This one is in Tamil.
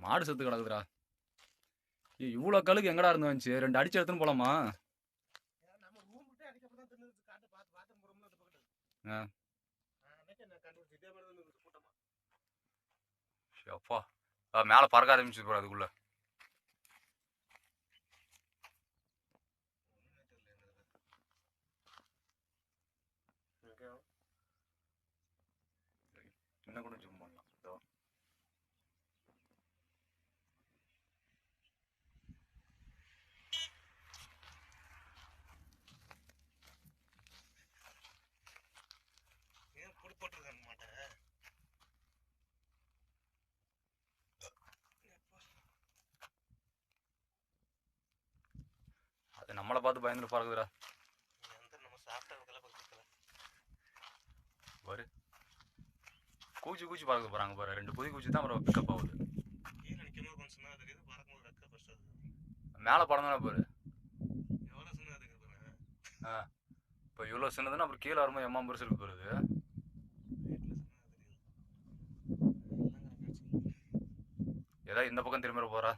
மாடு செத்து கிடக்குதுடா. இவ்வளோ கழுகு எங்கடா இருந்து வந்துச்சு? 2 அடிச்சு எடுத்துன்னு போலாமா? அப்பா மேலே பறக்க ஆரம்பிச்சு போற அதுக்குள்ள. இன்னும் கூட ஜூம் பண்ணலாம். அது நம்மளை பார்த்து பயந்துட்டு பறக்குதுடா. பாரு கூச்சி கூச்சி பறக்குது போறாங்க பாரு. 2 புதி கூச்சி தான் அப்புறம் பிக்கப் ஆகுது. மேலே பறந்தானே பாரு. இப்போ இவ்வளோ சின்னதுன்னா அப்புறம் கீழே வரும்போது எம்மா பெருசு இருக்கு போகுது. ஏதாவது இந்த பக்கம் திரும்ப போறா.